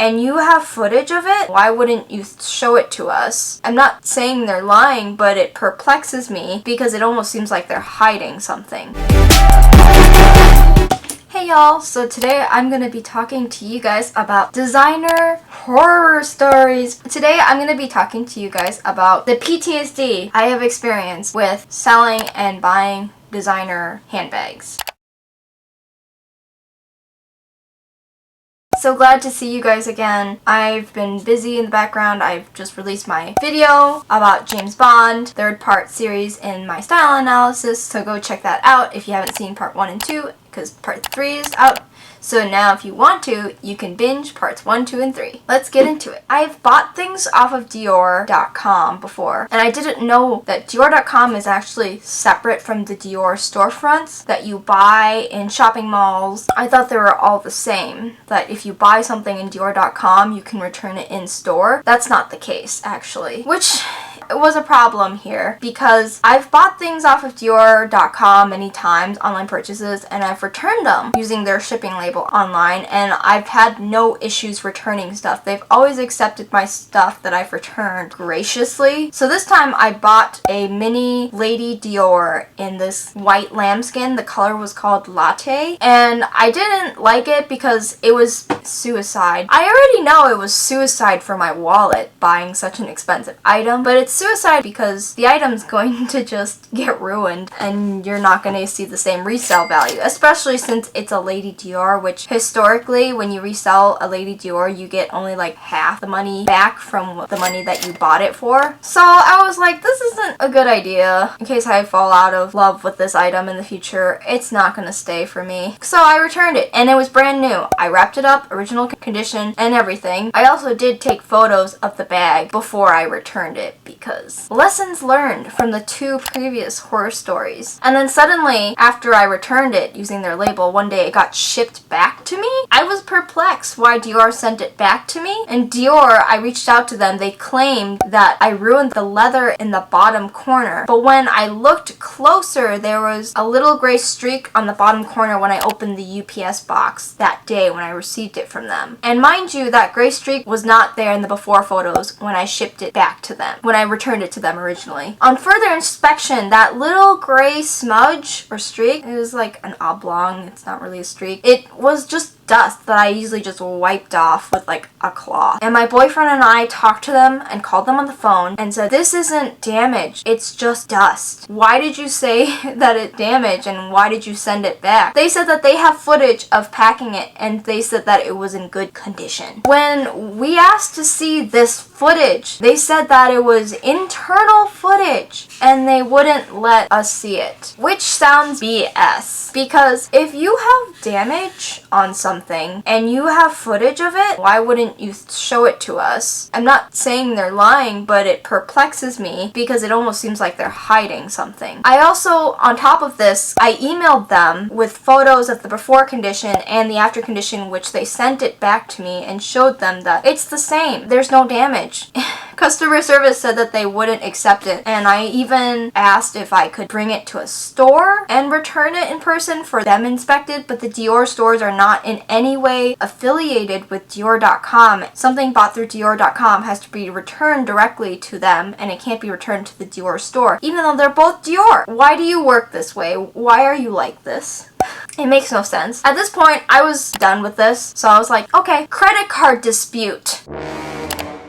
and you have footage of it, why wouldn't you show it to us? I'm not saying they're lying, but it perplexes me because it almost seems like they're hiding something. Hey y'all, so today I'm going to be talking to you guys about designer horror stories. Today I'm going to be talking to you guys about the PTSD I have experienced with selling and buying designer handbags. So glad to see you guys again. I've been busy in the background. I've just released my video about James Bond, third part series in my style analysis, so go check that out if you haven't seen part 1 and 2, because part 3 is out. So now if you want to, you can binge parts 1, 2, and 3. Let's get into it. I've bought things off of Dior.com before, and I didn't know that Dior.com is actually separate from the Dior storefronts that you buy in shopping malls. I thought they were all the same, that if you buy something in Dior.com, you can return it in store. That's not the case, actually, which it was a problem here because I've bought things off of Dior.com many times, online purchases, and I've returned them using their shipping label online, and I've had no issues returning stuff. They've always accepted my stuff that I've returned graciously. So this time I bought a mini Lady Dior in this white lambskin. The color was called Latte, and I didn't like it because it was suicide. I already know it was suicide for my wallet buying such an expensive item, but it's suicide because the item's going to just get ruined and you're not going to see the same resale value, especially since it's a Lady Dior, which historically when you resell a Lady Dior you get only like half the money back from the money that you bought it for. So I was like, this isn't a good idea. In case I fall out of love with this item in the future, it's not going to stay for me. So I returned it and it was brand new. I wrapped it up, original condition and everything. I also did take photos of the bag before I returned it because lessons learned from the 2 previous horror stories. And then suddenly, after I returned it using their label, one day it got shipped back to me. I was perplexed why Dior sent it back to me. And Dior, I reached out to them. They claimed that I ruined the leather in the bottom corner. But when I looked closer, there was a little gray streak on the bottom corner when I opened the UPS box that day when I received it from them. And mind you, that gray streak was not there in the before photos when I shipped it back to them, when I returned it to them originally. On further inspection, that little gray smudge or streak, it was like an oblong, it's not really a streak. It was just dust that I usually just wiped off with like a cloth. And my boyfriend and I talked to them and called them on the phone and said, this isn't damage, it's just dust. Why did you say that it damaged and why did you send it back? They said that they have footage of packing it and they said that it was in good condition. When we asked to see this footage, they said that it was internal footage and they wouldn't let us see it, which sounds BS, because if you have damage on something and you have footage of it, why wouldn't you show it to us? I'm not saying they're lying, but it perplexes me because it almost seems like they're hiding something. I also, on top of this, I emailed them with photos of the before condition and the after condition, which they sent it back to me and showed them that it's the same. There's no damage. Customer service said that they wouldn't accept it, and I even asked if I could bring it to a store and return it in person for them inspected, but the Dior stores are not in any way affiliated with Dior.com. Something bought through Dior.com has to be returned directly to them, and it can't be returned to the Dior store, even though they're both Dior. Why do you work this way? Why are you like this? It makes no sense. At this point, I was done with this, so I was like, okay, credit card dispute.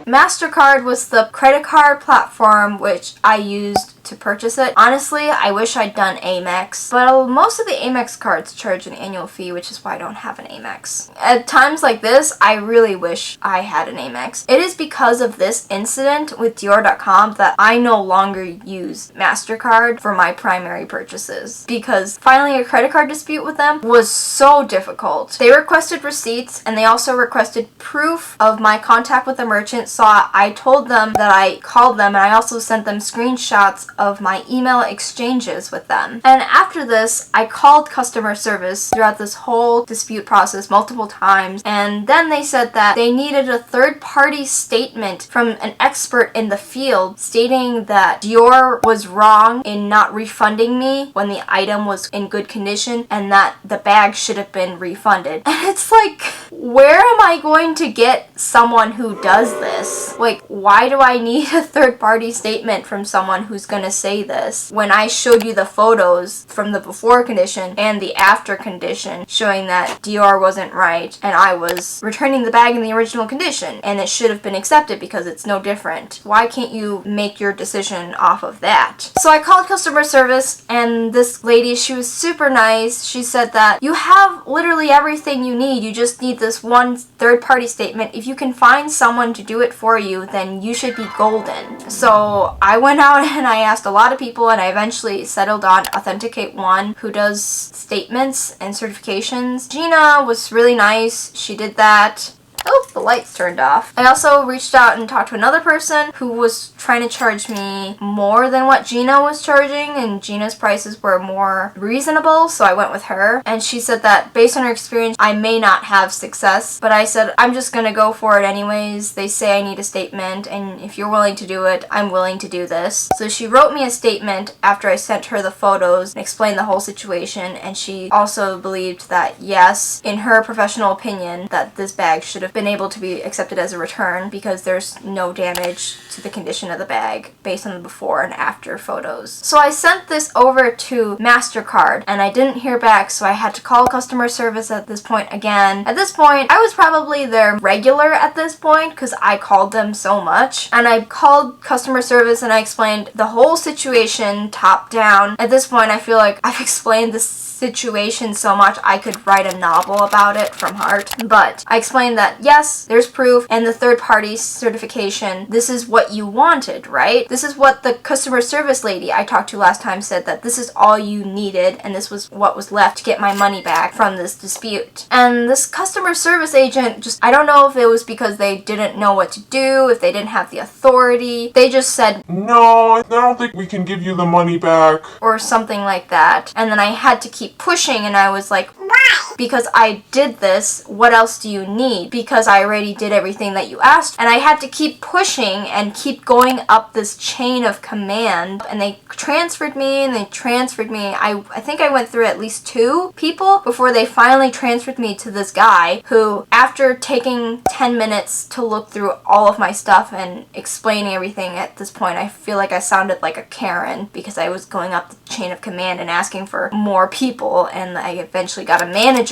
MasterCard was the credit card platform which I used to purchase it. Honestly, I wish I'd done Amex, but most of the Amex cards charge an annual fee, which is why I don't have an Amex. At times like this, I really wish I had an Amex. It is because of this incident with Dior.com that I no longer use MasterCard for my primary purchases, because filing a credit card dispute with them was so difficult. They requested receipts and they also requested proof of my contact with the merchant, so I told them that I called them and I also sent them screenshots of my email exchanges with them. And after this, I called customer service throughout this whole dispute process multiple times, and then they said that they needed a third-party statement from an expert in the field stating that Dior was wrong in not refunding me when the item was in good condition and that the bag should have been refunded. And it's like, where am I going to get someone who does this? Like, why do I need a third-party statement from someone who's gonna say this when I showed you the photos from the before condition and the after condition showing that Dior wasn't right and I was returning the bag in the original condition and it should have been accepted because it's no different? Why can't you make your decision off of that? So I called customer service, and this lady, she was super nice. She said that you have literally everything you need. You just need this one third-party statement. If you can find someone to do it for you, then you should be golden. So I went out and I asked a lot of people, and I eventually settled on Authenticate One, who does statements and certifications. Gina was really nice. She did that. Oh, the lights turned off. I also reached out and talked to another person who was trying to charge me more than what Gina was charging, and Gina's prices were more reasonable, so I went with her. And she said that based on her experience, I may not have success, but I said, I'm just gonna go for it anyways. They say I need a statement, and if you're willing to do it, I'm willing to do this. So she wrote me a statement after I sent her the photos and explained the whole situation, and she also believed that yes, in her professional opinion, that this bag should have been able to be accepted as a return because there's no damage to the condition of the bag based on the before and after photos. So I sent this over to MasterCard and I didn't hear back, so I had to call customer service at this point again. At this point, I was probably their regular at this point because I called them so much. And I called customer service and I explained the whole situation top down. At this point, I feel like I've explained this situation so much I could write a novel about it from heart. But I explained that yes, there's proof and the third-party certification. This is what you wanted, right? This is what the customer service lady I talked to last time said, that this is all you needed and this was what was left to get my money back from this dispute. And this customer service agent just, I don't know if it was because they didn't know what to do, if they didn't have the authority. They just said, no, I don't think we can give you the money back, or something like that. And then I had to keep pushing, and I was like, why? Because I did this, what else do you need? Because I already did everything that you asked. And I had to keep pushing and keep going up this chain of command, and they transferred me and they transferred me. I think I went through at least 2 people before they finally transferred me to this guy who, after taking 10 minutes to look through all of my stuff and explaining everything, at this point I feel like I sounded like a Karen because I was going up the chain of command and asking for more people, and I eventually got a manager.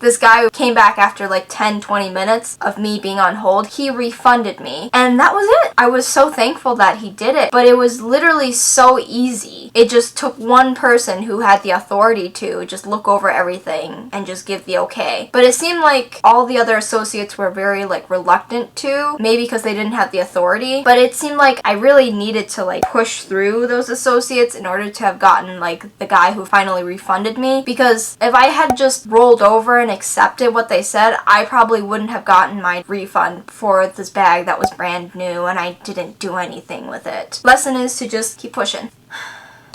This guy came back after like 10-20 minutes of me being on hold. He refunded me, and that was it. I was so thankful that he did it, but it was literally so easy. It just took one person who had the authority to just look over everything and just give the okay. But it seemed like all the other associates were very like reluctant to, maybe because they didn't have the authority, but it seemed like I really needed to like push through those associates in order to have gotten like the guy who finally refunded me, because if I had just rolled over and accepted what they said, I probably wouldn't have gotten my refund for this bag that was brand new and I didn't do anything with it. Lesson is to just keep pushing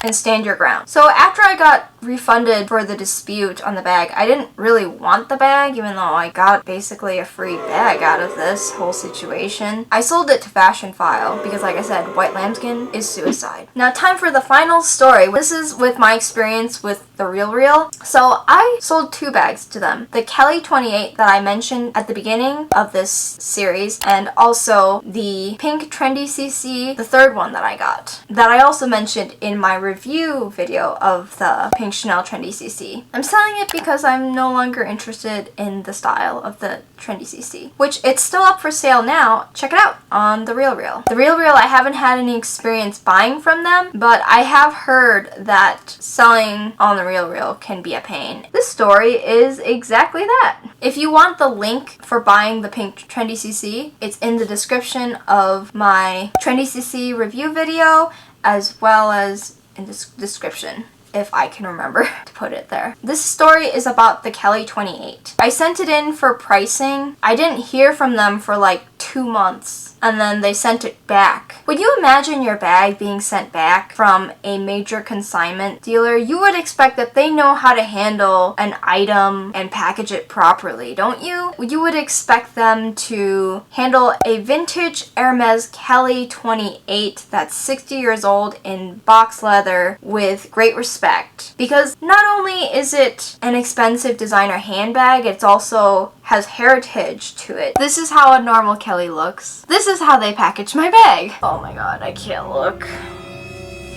and stand your ground. So after I got refunded for the dispute on the bag, I didn't really want the bag, even though I got basically a free bag out of this whole situation. I sold it to Fashion File because, like I said, white lambskin is suicide. Now time for the final story. This is with my experience with the RealReal. So I sold 2 bags to them. The Kelly 28 that I mentioned at the beginning of this series, and also the pink trendy CC, the 3rd one that I got, that I also mentioned in my review video of the pink Chanel trendy CC. I'm selling it because I'm no longer interested in the style of the trendy CC, which it's still up for sale now. Check it out on the RealReal. The RealReal, I haven't had any experience buying from them, but I have heard that selling on the RealReal can be a pain. This story is exactly that. If you want the link for buying the pink trendy CC, it's in the description of my trendy CC review video, as well as in the description, if I can remember to put it there. This story is about the Kelly 28. I sent it in for pricing. I didn't hear from them for like 2 months. and then they sent it back. Would you imagine your bag being sent back from a major consignment dealer? You would expect that they know how to handle an item and package it properly, don't you? You would expect them to handle a vintage Hermes Kelly 28 that's 60 years old in box leather with great respect. Because not only is it an expensive designer handbag, it's also has heritage to it. This is how a normal Kelly looks. This is how they package my bag. Oh my god, I can't look.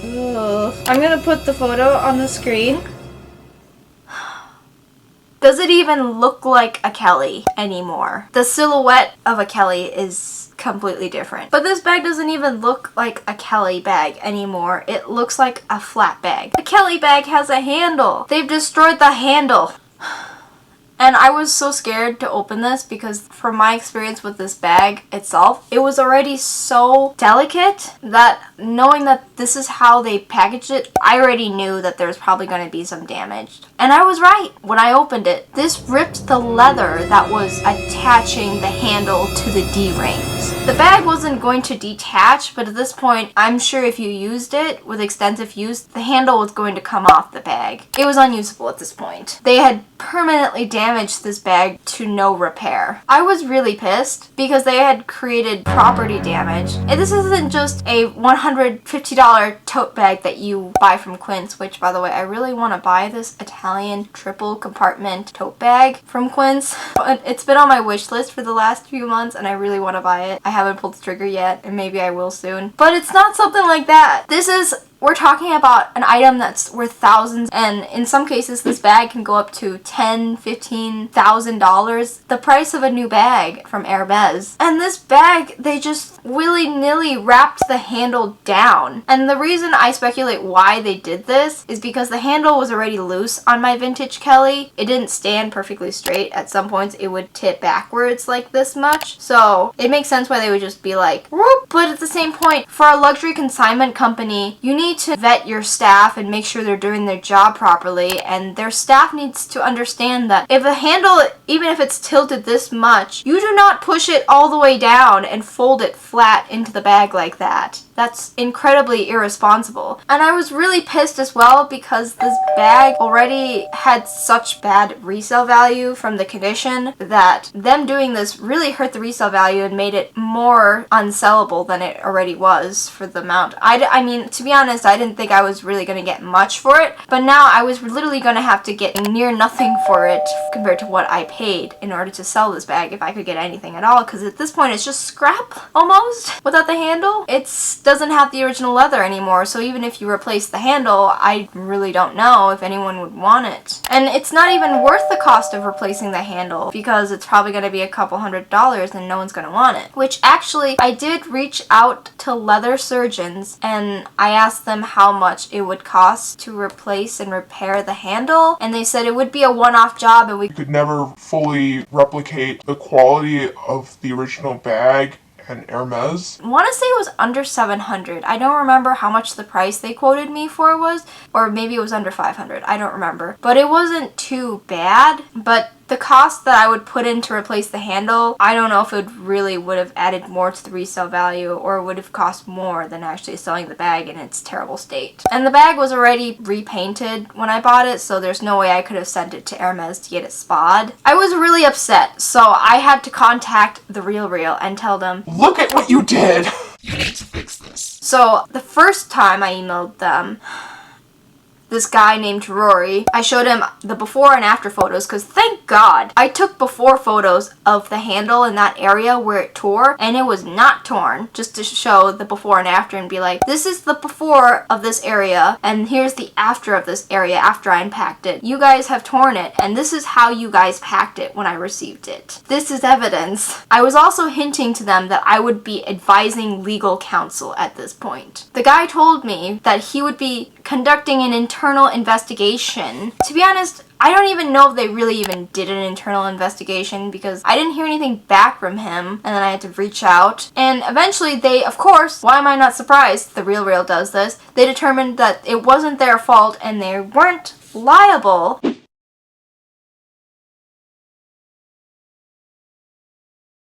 Ugh. I'm gonna put the photo on the screen. Does it even look like a Kelly anymore? The silhouette of a Kelly is completely different. But this bag doesn't even look like a Kelly bag anymore. It looks like a flat bag. A Kelly bag has a handle. They've destroyed the handle. And I was so scared to open this because from my experience with this bag itself, it was already so delicate that knowing that this is how they packaged it, I already knew that there was probably going to be some damage. And I was right when I opened it. This ripped the leather that was attaching the handle to the D-rings. The bag wasn't going to detach, but at this point, I'm sure if you used it with extensive use, the handle was going to come off the bag. It was unusable at this point. They had permanently damaged this bag to no repair. I was really pissed because they had created property damage. And this isn't just a $150 tote bag that you buy from Quince, which by the way, I really want to buy this Italian triple compartment tote bag from Quince. It's been on my wish list for the last few months and I really want to buy it. I haven't pulled the trigger yet and maybe I will soon. But it's not something like that. We're talking about an item that's worth thousands, and in some cases this bag can go up to $10,000, $15,000, the price of a new bag from Hermes. And this bag, they just willy-nilly wrapped the handle down. And the reason I speculate why they did this is because the handle was already loose on my vintage Kelly. It didn't stand perfectly straight. At some points it would tip backwards like this much. So it makes sense why they would just be like, whoop. But at the same point, for a luxury consignment company, you need to vet your staff and make sure they're doing their job properly, and their staff needs to understand that if a handle, even if it's tilted this much, you do not push it all the way down and fold it flat into the bag like that. That's incredibly irresponsible. And I was really pissed as well because this bag already had such bad resale value from the condition that them doing this really hurt the resale value and made it more unsellable than it already was for the amount. I mean, to be honest, I didn't think I was really going to get much for it, but now I was literally going to have to get near nothing for it compared to what I paid in order to sell this bag if I could get anything at all, because at this point it's just scrap almost without the handle. It's doesn't have the original leather anymore, so even if you replace the handle, I really don't know if anyone would want it. And it's not even worth the cost of replacing the handle because it's probably going to be a couple $100 and no one's going to want it. Which actually, I did reach out to leather surgeons and I asked them how much it would cost to replace and repair the handle, and they said it would be a one-off job and we could never fully replicate the quality of the original bag and Hermes. I want to say it was under $700. I don't remember how much the price they quoted me for was, or maybe it was under $500. I don't remember. But it wasn't too bad, but the cost that I would put in to replace the handle, I don't know if it really would have added more to the resale value or would have cost more than actually selling the bag in its terrible state. And the bag was already repainted when I bought it, so there's no way I could have sent it to Hermes to get it spa'd. I was really upset, so I had to contact the RealReal and tell them, look at what you did! You need to fix this. So the first time I emailed them, this guy named Rory, I showed him the before and after photos because thank God I took before photos of the handle in that area where it tore and it was not torn, just to show the before and after and be like, this is the before of this area and here's the after of this area after I unpacked it. You guys have torn it and this is how you guys packed it when I received it. This is evidence. I was also hinting to them that I would be advising legal counsel at this point. The guy told me that he would be conducting an internal investigation. To be honest, I don't even know if they really even did an internal investigation because I didn't hear anything back from him and then I had to reach out. And eventually they, of course, why am I not surprised the RealReal does this, they determined that it wasn't their fault and they weren't liable.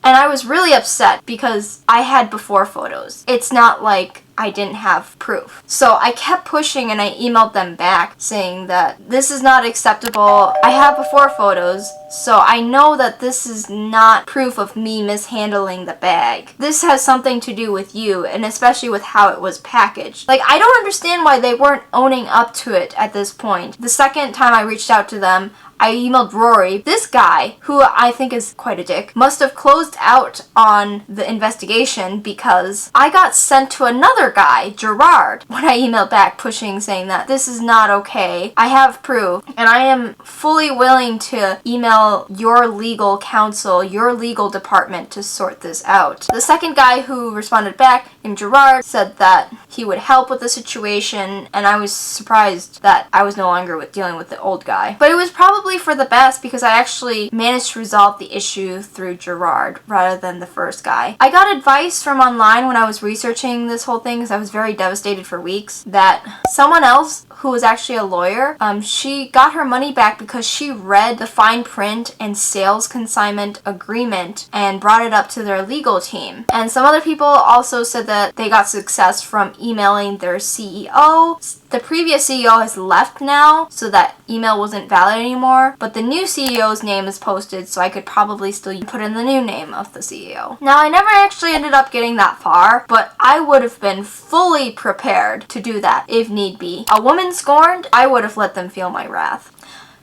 And I was really upset because I had before photos. It's not like I didn't have proof. So I kept pushing and I emailed them back saying that this is not acceptable. I have before photos, so I know that this is not proof of me mishandling the bag. This has something to do with you, and especially with how it was packaged. Like, I don't understand why they weren't owning up to it at this point. The second time I reached out to them, I emailed Rory. This guy, who I think is quite a dick, must have closed out on the investigation because I got sent to another guy, Gerard, when I emailed back pushing saying that this is not okay. I have proof, and I am fully willing to email your legal counsel, your legal department to sort this out. The second guy who responded back, named Gerard, said that he would help with the situation, and I was surprised that I was no longer dealing with the old guy. But it was probably for the best because I actually managed to resolve the issue through Gerard rather than the first guy. I got advice from online when I was researching this whole thing because I was very devastated for weeks that someone else who was actually a lawyer, she got her money back because she read the fine print and sales consignment agreement and brought it up to their legal team. And some other people also said that they got success from emailing their CEO. The previous CEO has left now, so that email wasn't valid anymore, but the new CEO's name is posted, so I could probably still put in the new name of the CEO. Now, I never actually ended up getting that far, but I would have been fully prepared to do that if need be. A woman scorned, I would have let them feel my wrath.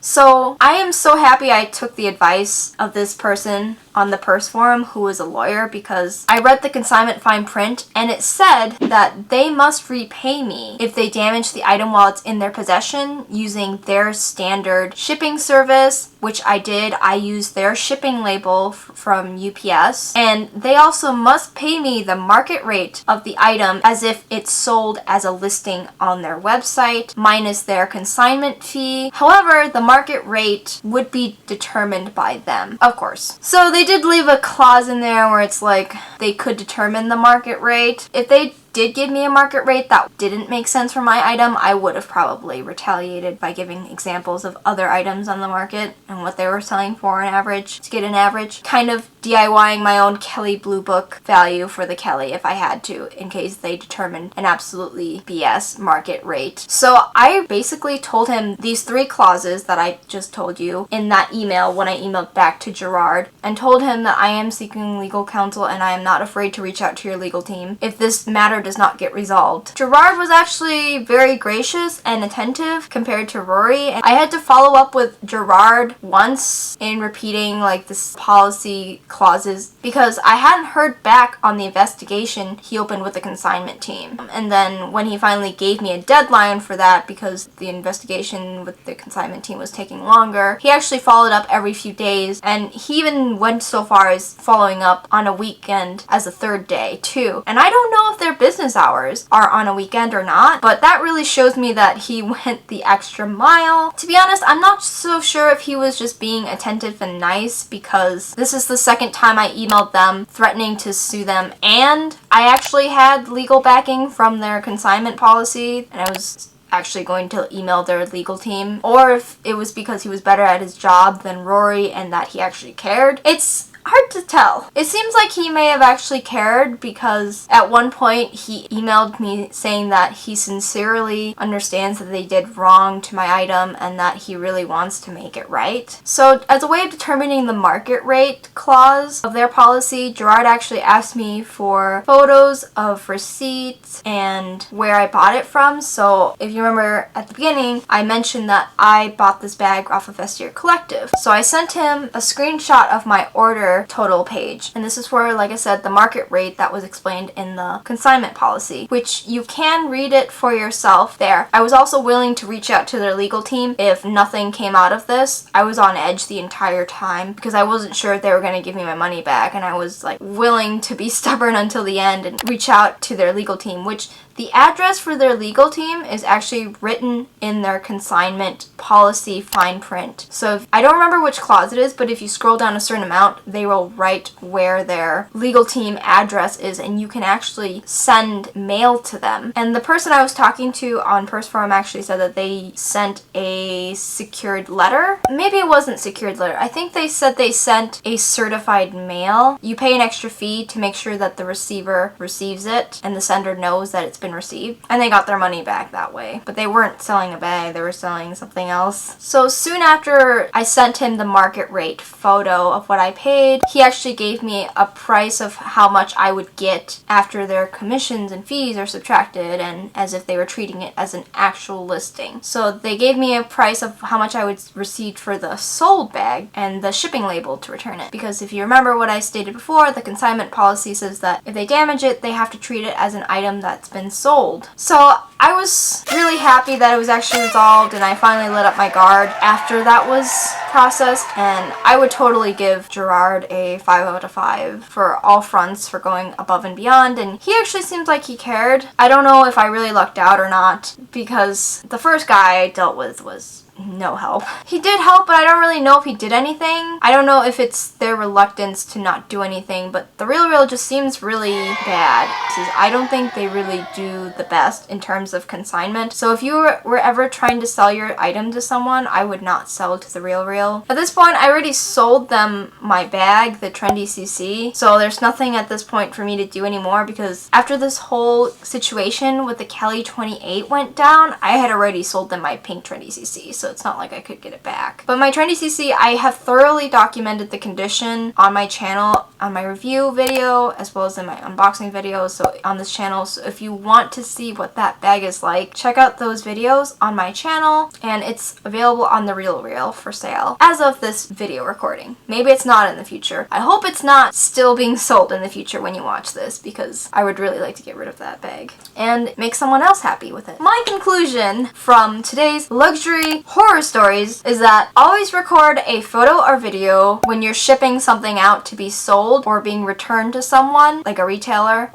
So I am so happy I took the advice of this person on the Purse forum who was a lawyer, because I read the consignment fine print and it said that they must repay me if they damage the item while it's in their possession using their standard shipping service, which I did. I used their shipping label from UPS, and they also must pay me the market rate of the item as if it's sold as a listing on their website minus their consignment fee. However, the market rate would be determined by them, of course. So they did leave a clause in there where it's like they could determine the market rate. If they did give me a market rate that didn't make sense for my item, I would have probably retaliated by giving examples of other items on the market and what they were selling for on average to get an average. Kind of DIYing my own Kelly Blue Book value for the Kelly if I had to, in case they determined an absolutely BS market rate. So I basically told him these 3 clauses that I just told you in that email when I emailed back to Gerard, and told him that I am seeking legal counsel and I am not afraid to reach out to your legal team if this matter does not get resolved. Gerard was actually very gracious and attentive compared to Rory, and I had to follow up with Gerard once in repeating like this policy clauses because I hadn't heard back on the investigation he opened with the consignment team. And then when he finally gave me a deadline for that because the investigation with the consignment team was taking longer, he actually followed up every few days, and he even went so far as following up on a weekend as a 3rd day too. And I don't know if their business hours are on a weekend or not, but that really shows me that he went the extra mile. To be honest, I'm not so sure if he was just being attentive and nice, because this is the second time I emailed them threatening to sue them, and I actually had legal backing from their consignment policy, and I was actually going to email their legal team, or if it was because he was better at his job than Rory and that he actually cared. It's hard to tell. It seems like he may have actually cared, because at one point he emailed me saying that he sincerely understands that they did wrong to my item and that he really wants to make it right. So as a way of determining the market rate clause of their policy, Gerard actually asked me for photos of receipts and where I bought it from. So if you remember at the beginning, I mentioned that I bought this bag off of Vestiare Collective. So I sent him a screenshot of my order total page, and this is where, like I said, the market rate that was explained in the consignment policy, which you can read it for yourself there. I was also willing to reach out to their legal team if nothing came out of this. I was on edge the entire time because I wasn't sure if they were going to give me my money back, and I was like willing to be stubborn until the end and reach out to their legal team, which the address for their legal team is actually written in their consignment policy fine print. So I don't remember which clause it is, but if you scroll down a certain amount, they they will write where their legal team address is, and you can actually send mail to them. And the person I was talking to on Purse Forum actually said that they sent a secured letter. Maybe it wasn't secured letter. I think they said they sent a certified mail. You pay an extra fee to make sure that the receiver receives it and the sender knows that it's been received, and they got their money back that way. But they weren't selling a bag, they were selling something else. So soon after I sent him the market rate photo of what I paid, he actually gave me a price of how much I would get after their commissions and fees are subtracted, and as if they were treating it as an actual listing. So they gave me a price of how much I would receive for the sold bag and the shipping label to return it. Because if you remember what I stated before, the consignment policy says that if they damage it, they have to treat it as an item that's been sold. So I was really happy that it was actually resolved, and I finally lit up my guard after that was processed. And I would totally give Gerard a 5 out of 5 for all fronts for going above and beyond, and he actually seems like he cared. I don't know if I really lucked out or not, because the first guy I dealt with was no help. He did help, but I don't really know if he did anything. I don't know if it's their reluctance to not do anything, but the Real just seems really bad. I don't think they really do the best in terms of consignment. So if you were ever trying to sell your item to someone, I would not sell to the Real. At this point, I already sold them my bag, the Trendy CC, so there's nothing at this point for me to do anymore, because after this whole situation with the Kelly 28 went down, I had already sold them my pink Trendy CC, so it's not like I could get it back. But my Trendy CC, I have thoroughly documented the condition on my channel, on my review video, as well as in my unboxing videos, so on this channel. So if you want to see what that bag is like, check out those videos on my channel, and it's available on the Real for sale as of this video recording. Maybe it's not in the future. I hope it's not still being sold in the future when you watch this, because I would really like to get rid of that bag and make someone else happy with it. My conclusion from today's luxury horror stories is that always record a photo or video when you're shipping something out to be sold or being returned to someone, like a retailer,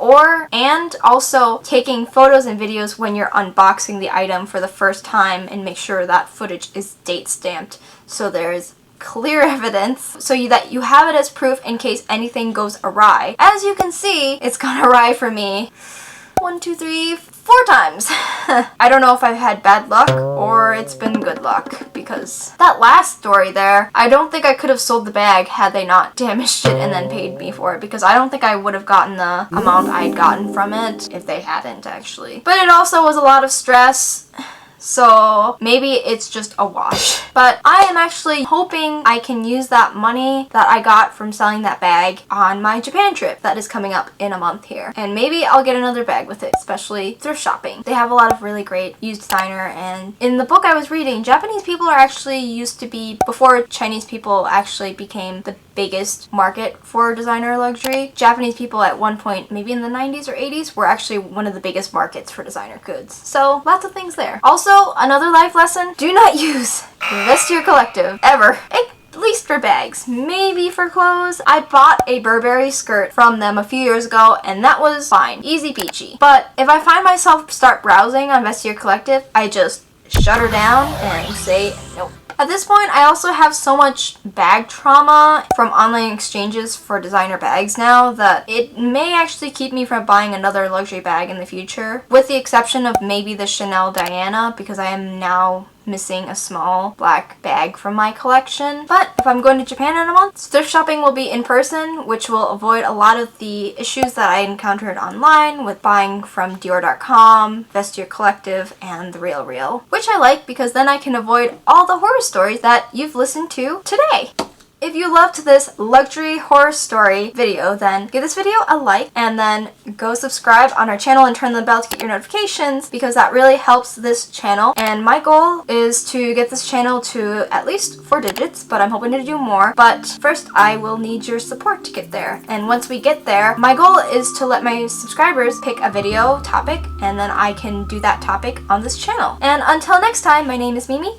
and also taking photos and videos when you're unboxing the item for the first time, and make sure that footage is date stamped so there's clear evidence, so that you have it as proof in case anything goes awry. As you can see, it's gone awry for me 1, 2, 3, 4 times. I don't know if I've had bad luck or it's been good luck, because that last story there, I don't think I could have sold the bag had they not damaged it and then paid me for it, because I don't think I would have gotten the amount I'd gotten from it if they hadn't actually. But it also was a lot of stress, so maybe it's just a wash. But I am actually hoping I can use that money that I got from selling that bag on my Japan trip that is coming up in a month here. And maybe I'll get another bag with it, especially thrift shopping. They have a lot of really great used designer, and in the book I was reading, Japanese people are actually used to be, before Chinese people actually became the biggest market for designer luxury, Japanese people at one point, maybe in the 90s or 80s, were actually one of the biggest markets for designer goods. So lots of things there. Also, another life lesson, do not use Vestiare Collective ever. At least for bags, maybe for clothes. I bought a Burberry skirt from them a few years ago, and that was fine, easy peachy. But if I find myself start browsing on Vestiare Collective, I just shut her down and say nope. At this point, I also have so much bag trauma from online exchanges for designer bags now that it may actually keep me from buying another luxury bag in the future, with the exception of maybe the Chanel Diana, because I am now missing a small black bag from my collection. But if I'm going to Japan in a month, thrift shopping will be in person, which will avoid a lot of the issues that I encountered online with buying from Dior.com, Vestiare Collective, and The Real, which I like because then I can avoid all the horror stories that you've listened to today. If you loved this luxury horror story video, then give this video a like, and then go subscribe on our channel and turn the bell to get your notifications, because that really helps this channel. And my goal is to get this channel to at least 4 digits, but I'm hoping to do more. But first, I will need your support to get there. And once we get there, my goal is to let my subscribers pick a video topic, and then I can do that topic on this channel. And until next time, my name is Mimi.